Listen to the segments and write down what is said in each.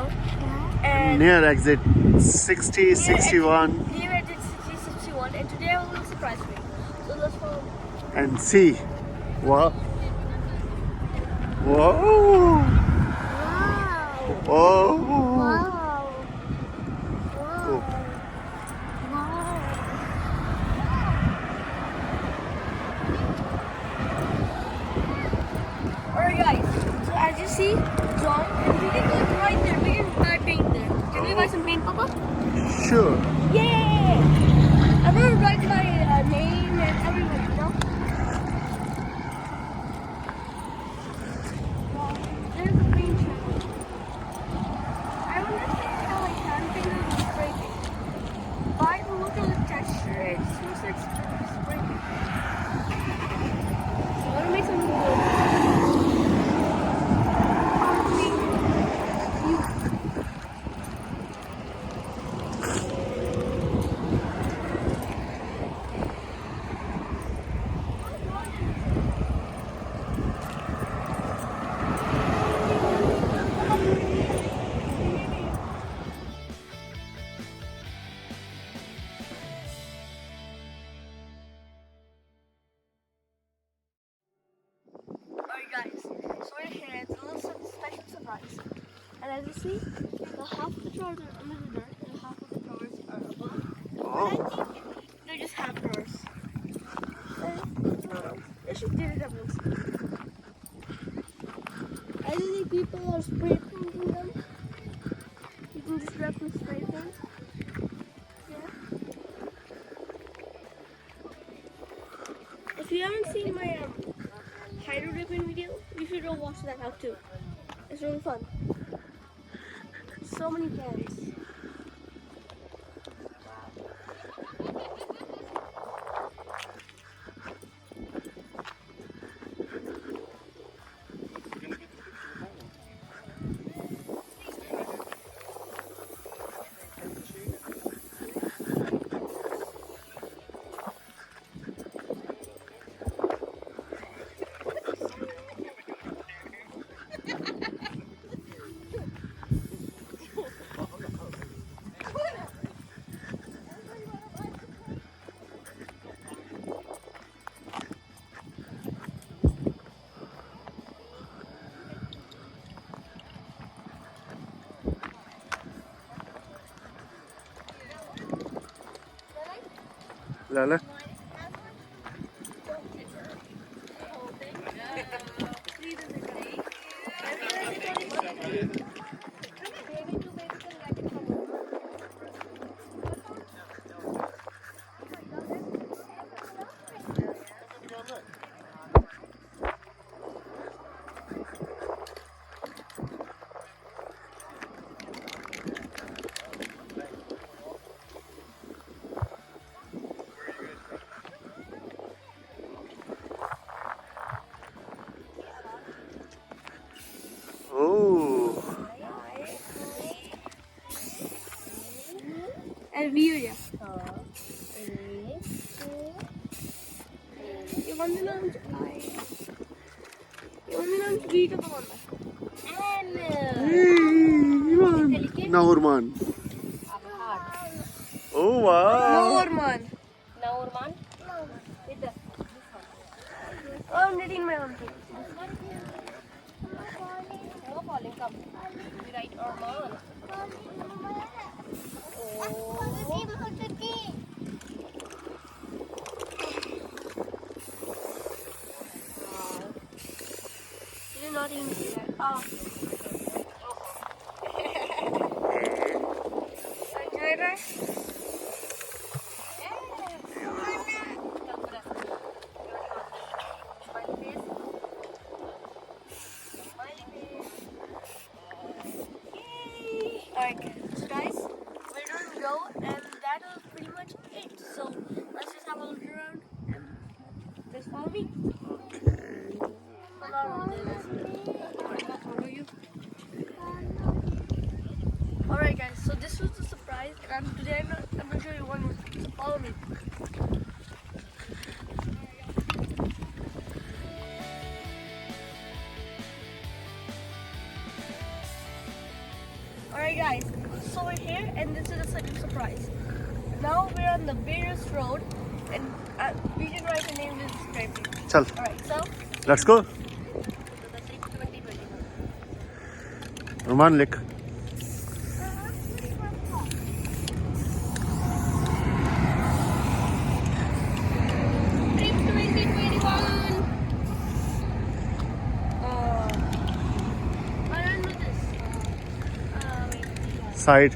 Amarillo. And Near exit 60, 61. Near exit 60, 61. And today I have a little surprise for you. So let's follow. And see. Wow. Whoa. Wow. Whoa. Wow. Oh. Alright guys, so as you see, John, and we can go right there, we can buy paint there. Can we buy some paint, Papa? Sure. Yay! I'm gonna write my name and everything, you know? There's a paint shop. I understand how like hand paint is spray paint. But I look at the texture, it smells like spray paint. So I'm gonna make some good. Alright guys, so right here it's a little special surprise. And as you see, the half of the drawers are under the dirt and half of the drawers are above. Oh. And I think they're just half drawers. They should do it up next. I think people are spray painting them. You can just wrap with spray paint. Yeah. If you haven't seen my hydro ribbon video, you should go watch that out too. It's really fun. So many pens. Lala. Oh. Elvira. Ivan'ın Vita tamamlar. Now Orman. Oh wow. Orman. Oh, I'm reading my own thing. No calling, come. We write Orman. You did not even see that. Oh. Enjoy that? Alright, so guys, we're gonna go, and that was pretty much it. So let's just have a look around and just follow me. Okay. Follow you. and this is a second surprise. Now we're on the Beerus Road, and Vision Rider name is Scraping. Chal, Alright, so let's go. So the trip 2021. Orman लिख. Trip 2021. I don't know this. Wait. Side.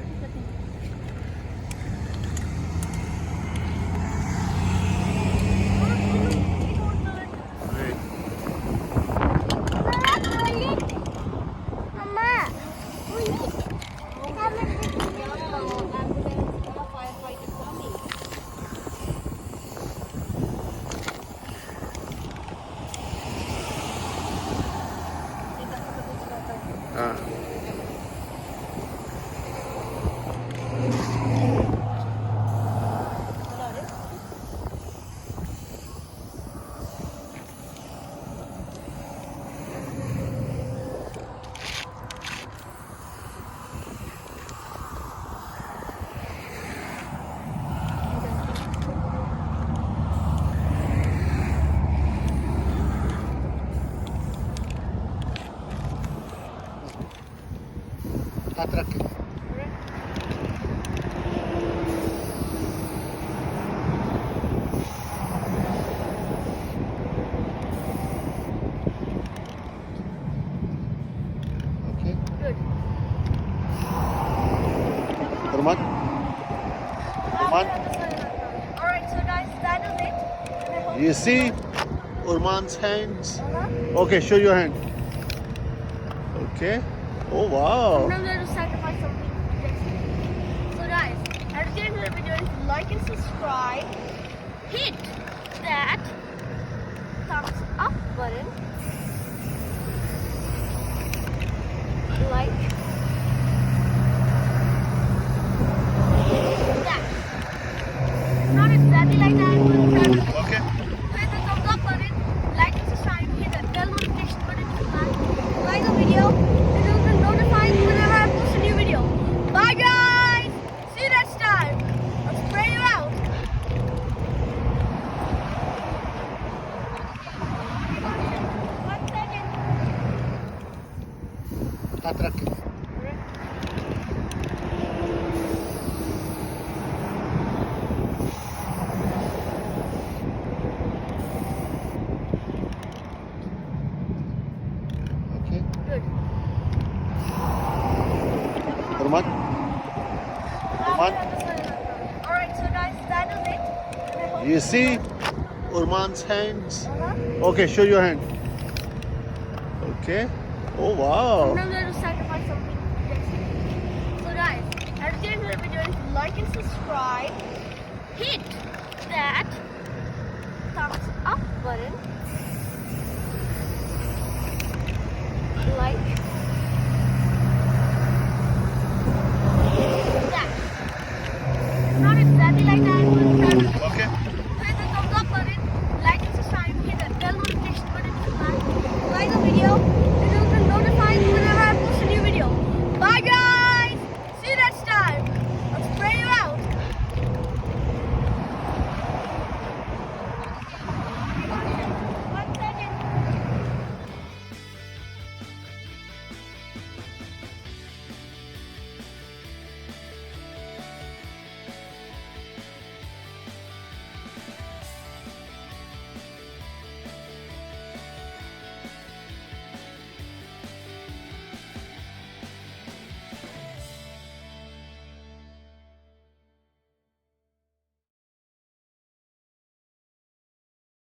हाथ रख के. Okay. Good. Orman. Orman. Alright, so guys, that is it. And I hope You see Orman's hands? Uh-huh. Okay, show your hand. Okay. Oh wow. Now I'm going to sacrifice something. So guys, at the end of the video, if you like and subscribe, hit that thumbs up button. Like that. Not exactly like that, but kind of. Okay. Hit the thumbs up button, like and subscribe, hit the bell notification button to like the video, and you'll be notified whenever I post a new video. Bye guys! See you next time! I'll spray you out! One second. हाथ रख के. Okay. Good. Orman. Orman. Alright, so guys, that is it. And I hope You see Orman's hands? Uh-huh. Okay, show your hand. Okay. Oh wow. Now I'm going to sacrifice something. So guys, at the end of the video, if you like and subscribe, hit that thumbs up button.